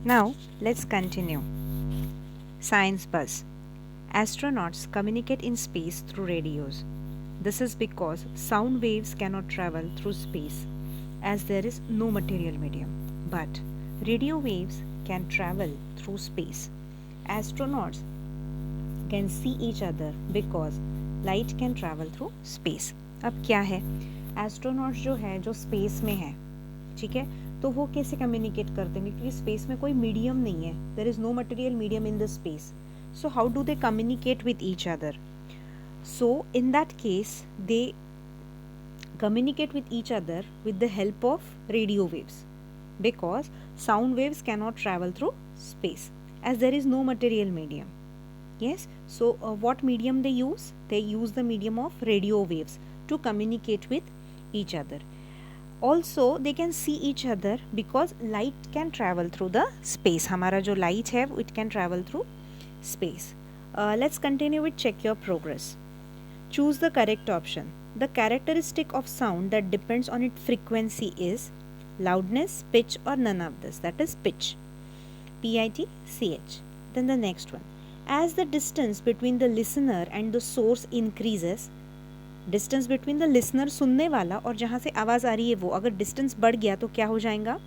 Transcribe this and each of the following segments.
Now, let's continue. Science buzz. Astronauts communicate in space through radios. This is because sound waves cannot travel through space as there is no material medium. But radio waves can travel through space. Astronauts can see each other because light can travel through space. अब क्या है, astronauts जो है जो space में है, ठीक है, तो वो कैसे कम्युनिकेट करते हैं, क्योंकि स्पेस में कोई मीडियम नहीं है, there is no material medium in the space. So how do they communicate with each other? So in that case they communicate with each other with the help of radio waves, because sound waves cannot travel through space as there is no material medium. Yes, so what medium they use? They use the medium of radio waves to communicate with each other. Also they can see each other because light can travel through the space. हमारा जो light है it can travel through space. Let's continue with check your progress. Choose the correct option. The characteristic of sound that depends on its frequency is loudness, pitch or none of this. That is pitch. P-I-T-C-H. Then the next one. As the distance between the listener and the source increases, distance between the listener सुनने वाला और जहाँ से आवाज़ आ रही है वो, अगर distance बढ़ गया तो क्या हो जाएगा?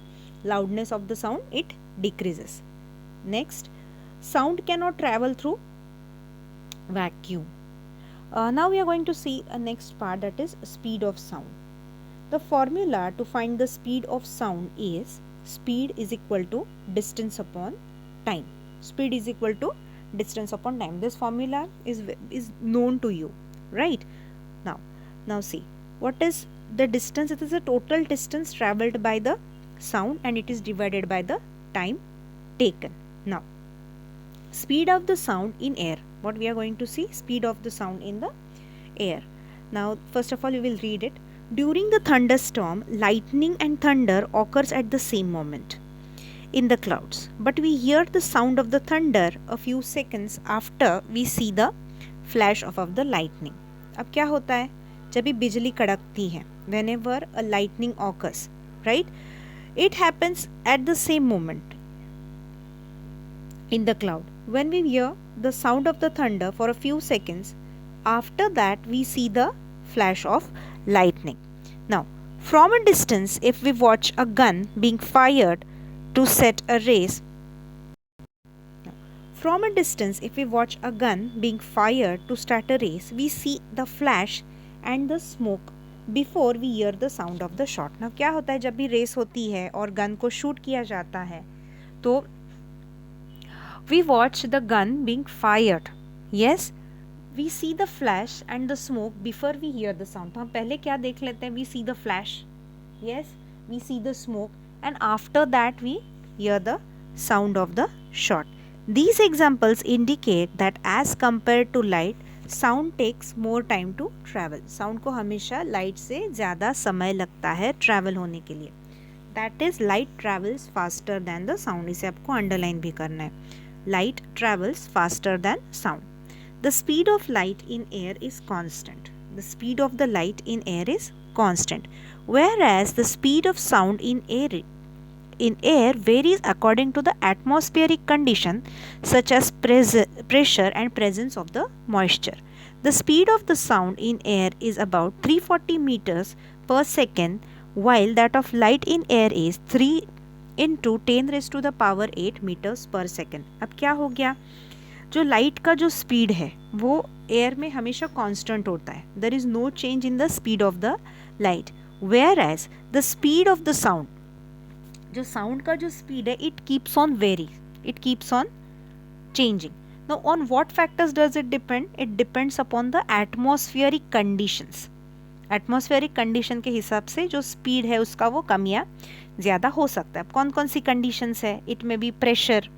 Loudness of the sound it decreases. Next, sound cannot travel through vacuum. Now we are going to see a next part, that is speed of sound. The formula to find the speed of sound is speed is equal to distance upon time. Speed is equal to distance upon time. This formula is known to you, right? Now see, what is the distance? It is the total distance traveled by the sound and it is divided by the time taken. Now, speed of the sound in air. What we are going to see? Speed of the sound in the air. Now, first of all, you will read it. During the thunderstorm, lightning and thunder occurs at the same moment in the clouds. But we hear the sound of the thunder a few seconds after we see the flash of the lightning. अब क्या होता है जब भी बिजली कड़कती है, whenever a lightning occurs, right? It happens at the same moment in the cloud. When we hear the sound of the thunder for a few seconds, after that we see the flash of lightning. Now, from a distance, if we watch a gun being fired to set a race, from a distance, if we watch a gun being fired to start a race, we see the flash and the smoke before we hear the sound of the shot. Now, क्या होता है जब भी race होती है और gun को shoot किया जाता है तो we watch the gun being fired. Yes, we see the flash and the smoke before we hear the sound. तो हम पहले क्या देख लेते हैं? We see the flash. Yes, we see the smoke and after that we hear the sound of the shot. These examples indicate that as compared to light, sound takes more time to travel. Sound को हमेशा light से ज़्यादा समय लगता है travel होने के लिए. That is, light travels faster than the sound. इसे आपको underline भी करना है. Light travels faster than sound. The speed of light in air is constant. The speed of the light in air is constant, whereas the speed of sound in air varies according to the atmospheric condition such as pressure and presence of the moisture. The speed of the sound in air is about 340 meters per second, while that of light in air is 3 into 10 raised to the power 8 meters per second. अब क्या हो गया? जो light का जो speed है वो air में हमेशा कांस्टेंट होता है. There is no change in the speed of the light, whereas the speed of the sound, जो साउंड का जो स्पीड है it keeps on vary, it keeps on changing. Now on what factors does it depend? It depends upon the atmospheric conditions. Atmospheric condition के हिसाब से जो speed है उसका वो कम या ज़्यादा हो सकता है. कौन कौन सी कंडीशंस है? It may be pressure,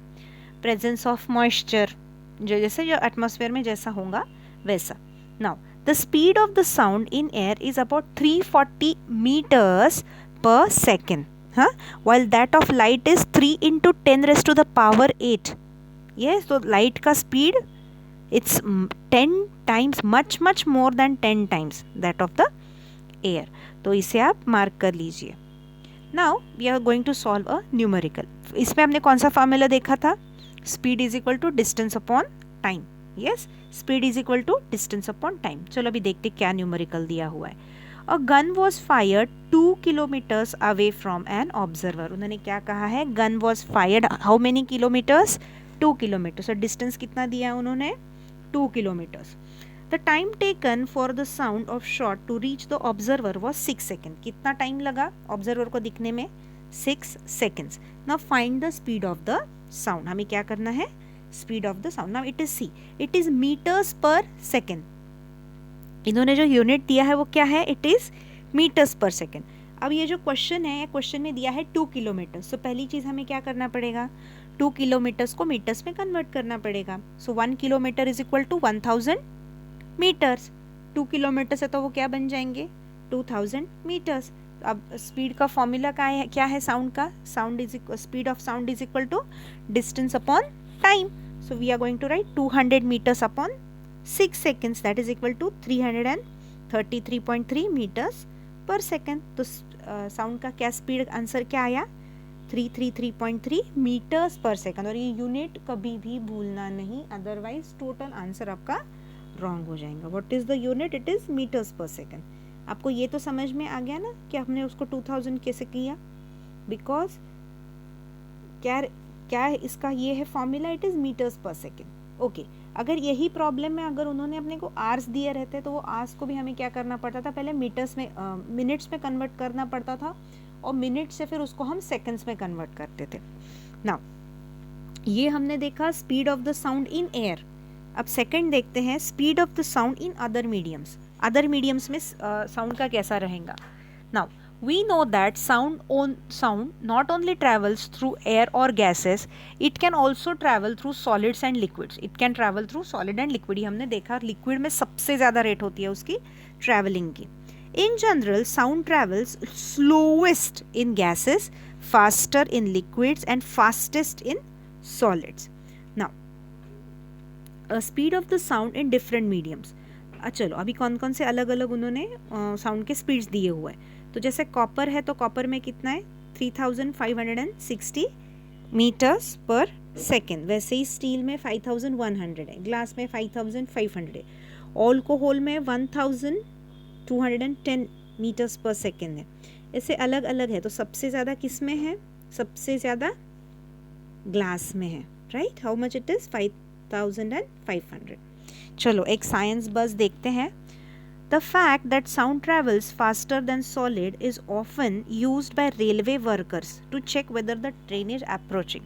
presence of moisture, जो जैसे जो एटमॉस्फेयर में जैसा होगा वैसा. Now the speed of the sound in air is about 340 meters per second, while that of light is 3 into 10 raised to the power 8. Yes, so light का speed it's 10 times, much more than 10 times that of the air. तो इसे आप mark कर लीजिए. Now we are going to solve a numerical. इसमें हमने कौन सा फॉर्मूला देखा था? Speed is equal to distance upon time. Yes, speed is equal to distance upon time. चलो अभी देखते क्या न्यूमेरिकल दिया हुआ है. A gun was fired 2 kilometres away from an observer. उन्होंने क्या कहा है? Gun was fired how many kilometres? 2 kilometres. और डिस्टेंस कितना दिया उन्होंने? 2 kilometres. The time taken for the sound of shot to reach the observer was 6 second. कितना time लगा ऑब्जर्वर को दिखने में? 6 seconds. Now find the speed of the sound. हमें क्या करना है? Speed of the sound. Now it is see, it is metres per second. इन्होंने जो यूनिट दिया है वो क्या है? It is metres per second. अब ये जो क्वेश्चन है, क्वेश्चन में दिया है 2 किलोमीटर्स. तो पहली चीज हमें क्या करना पड़ेगा? 2 किलोमीटर्स को मीटर्स में कन्वर्ट करना पड़ेगा. So 1 kilometre is equal to 1000 metres. 2 kilometre से तो वो क्या बन जाएंगे? 2000 मीटर्स. अब स्पीड का फॉर्मूला क्या है साउंड का? Sound is speed of sound is equal to distance upon time. So we are going to write 200 meters upon 6 seconds, that is equal to 333.3 meters per second. तो sound का क्या speed, answer क्या आया? 333.3 meters per second. और ये unit कभी भी भूलना नहीं, अदरवाइज टोटल आंसर आपका रॉन्ग हो जाएगा. What is the unit? It is metres per second. आपको ये तो समझ में आ गया ना कि हमने उसको 2000 कैसे किया? बिकॉज क्या है इसका? ये है formula, it is metres per second. Okay, अगर यही प्रॉब्लम में अगर उन्होंने अपने को आवर्स दिए रहते तो वो आवर्स को भी हमें क्या करना पड़ता था? पहले मीटर्स में मिनट्स में कन्वर्ट करना पड़ता था, और मिनट से फिर उसको हम सेकंड्स में कन्वर्ट करते थे. नाउ ये हमने देखा speed of the sound in air. अब सेकंड देखते हैं speed of the sound in other mediums. Other mediums में साउंड का कैसा रहेगा? Now we know that sound not only travels through air or gases, it can also travel through solids and liquids. It can travel through solid and liquid. हमने देखा liquid में सबसे ज़्यादा rate होती है उसकी ट्रैवलिंग की. In general, sound travels slowest in gases, faster in liquids and fastest in solids. Now, speed of the sound in different mediums. चलो अभी कौन कौन से अलग अलग उन्होंने साउंड के स्पीड्स दिए हुए हैं. तो जैसे कॉपर है तो कॉपर में कितना है? 3560 मीटर्स पर सेकेंड. वैसे ही स्टील में 5100 है, ग्लास में 5500 है, अल्कोहल में 1210 मीटर्स पर सेकेंड है. ऐसे अलग अलग है. तो सबसे ज़्यादा किस में है? सबसे ज़्यादा ग्लास में है, right? How much it is? 5500. चलो एक साइंस बस देखते हैं. The fact that sound travels faster than solid is often used by railway workers to check whether the train is approaching.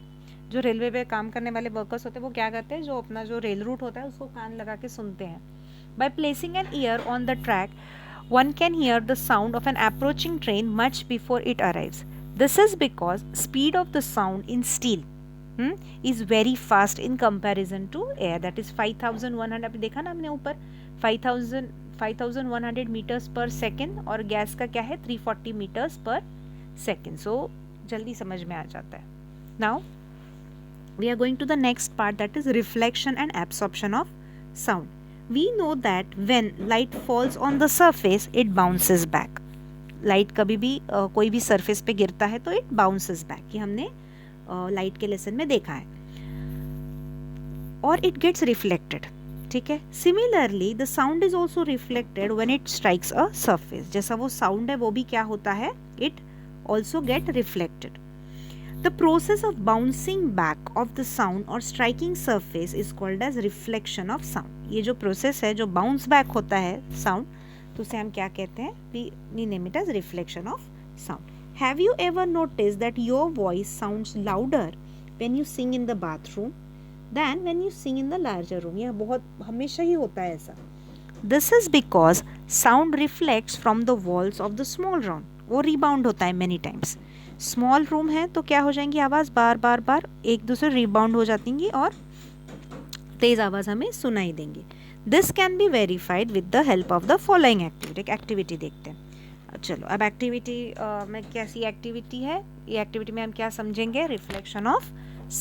जो रेलवे पे काम करने वाले वर्कर्स होते हैं वो क्या करते हैं? जो अपना जो रेल रूट होता है उसको कान लगा के सुनते हैं. By placing an ear on the track, one can hear the sound of an approaching train much before it arrives. This is because speed of the sound in steel is very fast in comparison to air. That is 5100. अभी देखा ना हमने ऊपर 5100 metres per second, और gas का क्या है? 340 metres per second. सो जल्दी समझ में आ जाता है. Now we are going to the next part, that is reflection and absorption of sound. We know that when light falls on the surface it bounces back. Light कभी भी कोई भी सरफेस पे गिरता है तो इट बाउंसेस बैक. ये हमने लाइट के लेसन में देखा है. और इट गेट्स रिफ्लेक्टेड. ठीक है. Similarly the sound is also reflected when it strikes a surface. जैसा वो साउंड है वो भी क्या होता है? It also get reflected. The process of bouncing back of the sound or striking surface is called as reflection of sound. ये जो प्रोसेस है जो बाउंस बैक होता है साउंड, तो उसे हम क्या कहते हैं? We name it as reflection of sound. Have you ever notice that your voice sounds louder when you sing in the bathroom than when you sing in the larger room? यह बहुत हमेशा ही होता है ऐसा. This is because sound reflects from the walls of the small room. वो rebound होता है many times. Small room है तो क्या हो जाएंगी? आवाज़ बार एक दूसरे rebound हो जाती और तेज़ आवाज़ हमें सुनाई देंगी. This can be verified with the help of the following activity. एक एक्टिविटी देखते हैं. चलो अब एक्टिविटी में कैसी एक्टिविटी है? ये एक्टिविटी में हम क्या समझेंगे? Reflection of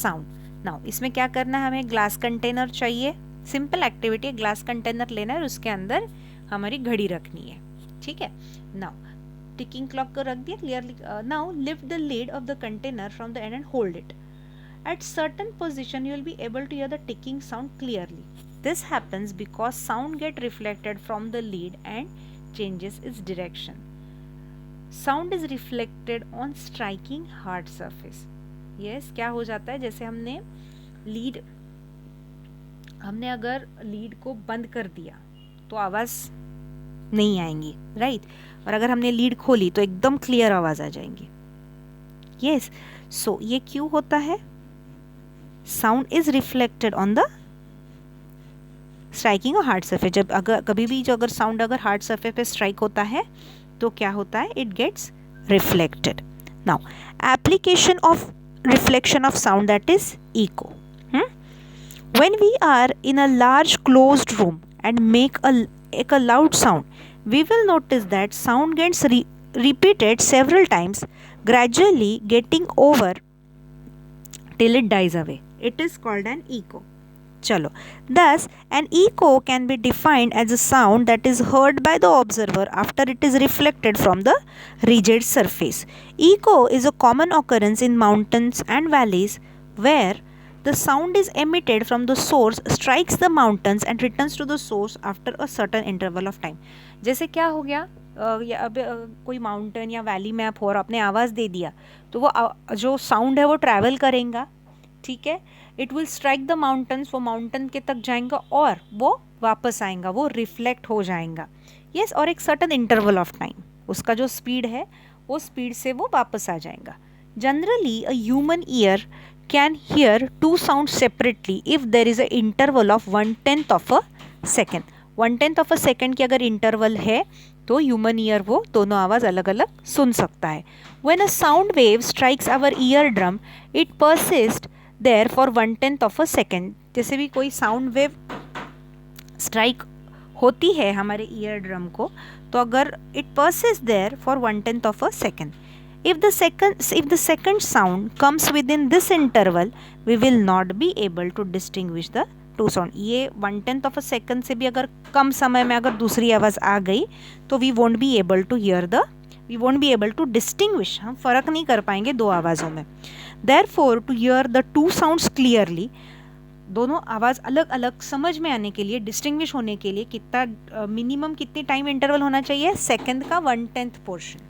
sound. नाउ इसमें क्या करना है? हमें ग्लास कंटेनर चाहिए. सिंपल एक्टिविटी है. ग्लास कंटेनर लेना है और उसके अंदर हमारी घड़ी रखनी है. ठीक है. नाउ टिकिंग क्लॉक को रख दिया clearly. Now lift the lid off the container from the end and hold it. At certain position you will be able to hear the ticking sound clearly. This happens because sound get reflected from the lid and changes its direction. Sound is reflected on striking hard surface. Yes, क्या हो जाता है, जैसे हमने अगर lead को बंद कर दिया तो आवाज़ नहीं आएंगी, राइट? और अगर हमने लीड खोली तो एकदम क्लियर आवाज़ आ जाएंगी. यस, सो ये क्यों होता है? Sound is reflected on the striking और हार्ड सरफेस. जब अगर कभी भी जो अगर साउंड अगर हार्ड सरफेस पे स्ट्राइक होता है तो क्या होता है? It gets reflected. Now application of reflection of sound, that is echo. When we are in a large closed room and make a loud sound, we will notice that sound gets repeated several times, gradually getting over till it dies away. It is called an echo. Chalo. Thus, an echo can be defined as a sound that is heard by the observer after it is reflected from the rigid surface. Echo is a common occurrence in mountains and valleys where the sound is emitted from the source, strikes the mountains and returns to the source after a certain interval of time. जैसे क्या हो गया, अब कोई mountain या valley में आप हो और आपने आवाज़ दे दिया तो वो जो साउंड है वो ट्रैवल करेगा, ठीक है. It will strike the mountains, वो माउंटेन के तक जाएगा और वो वापस आएगा, वो रिफ्लेक्ट हो जाएगा. यस, और एक सर्टन इंटरवल ऑफ टाइम, उसका जो स्पीड है वो स्पीड से वो वापस आ जाएगा. Generally a human ear can hear two sounds separately if there is a interval of 1/10 of a second. 1/10 of a second की अगर इंटरवल है तो ह्यूमन ईयर वो दोनों आवाज़ अलग अलग सुन सकता है. When a sound wave strikes our eardrum, it persists there for 1/10 of a second. जैसे भी कोई साउंड वेव स्ट्राइक होती है हमारे ईयर ड्रम को तो अगर it persists there for 1/10 of a second. If the second sound comes within this interval, we will not be able to distinguish the two sound. ये 1/10 of a second से भी अगर कम समय में अगर दूसरी आवाज़ आ गई तो we won't be able to distinguish. हम फ़र्क नहीं कर पाएंगे दो आवाज़ों में. Therefore, to hear the two sounds clearly, दोनों आवाज़ अलग अलग समझ में आने के लिए, डिस्टिंग्विश होने के लिए कितना मिनिमम कितनी टाइम इंटरवल होना चाहिए? सेकेंड का 1/10 पोर्शन,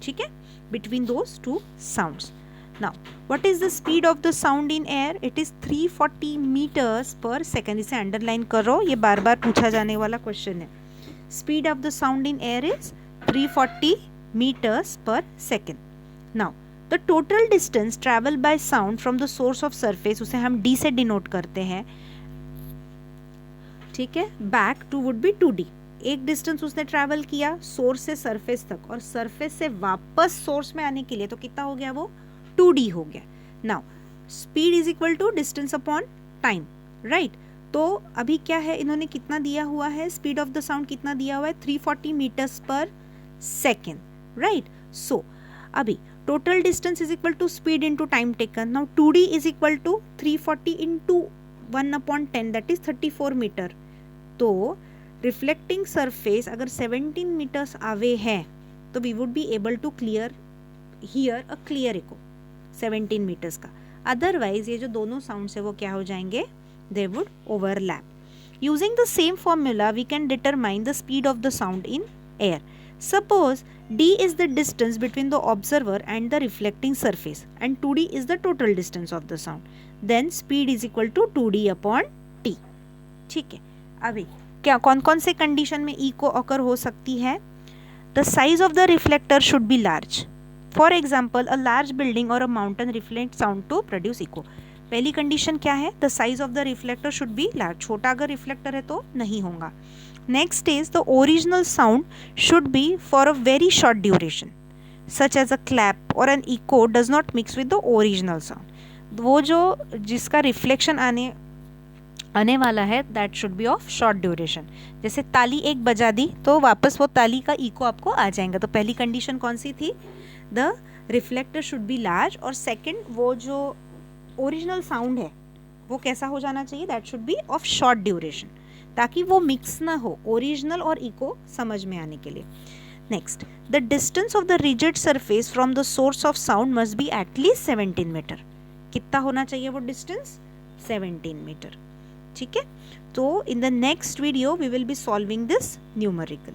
ठीक है, between those two sounds. Now, what is the speed of the sound in air? It is 340 meters per second. इसे अंडरलाइन करो, ये बार बार पूछा जाने वाला क्वेश्चन है. Speed of the sound in air is 340 meters per second. Now, the total distance traveled by sound from the source of surface, उसे हम d से डिनोट करते हैं, ठीक है, back to would be 2d. एक डिस्टेंस उसने ट्रैवल किया सोर्स से सरफेस तक और सरफेस से वापस सोर्स में आने के लिए तो कितना हो गया? वो 2d हो गया. Now speed is equal to distance upon time, right? तो अभी क्या है, इन्होंने कितना दिया हुआ है? स्पीड ऑफ द साउंड कितना दिया हुआ है? 340 metres per second, right? So अभी total distance is equal to speed into time taken. Now 2d is equal to 340 into 1/10, that is 34 metre. तो रिफ्लेक्टिंग सरफेस अगर 17 मीटर्स अवे है तो we would be able to hear a clear echo 17 metres का. Otherwise ये जो दोनों sounds है वो क्या हो जाएंगे? They would overlap. Using the same formula we can determine the speed of the sound in air. Suppose d is the distance between the observer and the reflecting surface and 2d is the total distance of the sound. Then speed is equal to 2d upon t. ठीक है, अभी क्या कौन कौन से condition में eco occur हो सकती है? The size of the reflector should be large. For example a large building or a mountain reflect sound to produce echo. पहली कंडीशन क्या है? The size of the reflector should be large. छोटा अगर reflector है तो नहीं होगा. Next is the original sound should be for a very short duration such as a clap or an echo does not mix with the original sound. वो जो जिसका reflection आने वाला है that should be of short duration. जैसे ताली एक बजा दी तो वापस वो ताली का इको आपको आ जाएगा. तो पहली कंडीशन कौन सी थी? The reflector should be large. और सेकंड वो जो ओरिजिनल साउंड है वो कैसा हो जाना चाहिए? That should be of short duration ताकि वो मिक्स ना हो, ओरिजिनल और इको समझ में आने के लिए. Next, the distance of the rigid surface from the source of sound must be at least 17 metre. कितना होना चाहिए वो डिस्टेंस? 17 मीटर। ठीक है, तो in the next video we will be solving this numerical.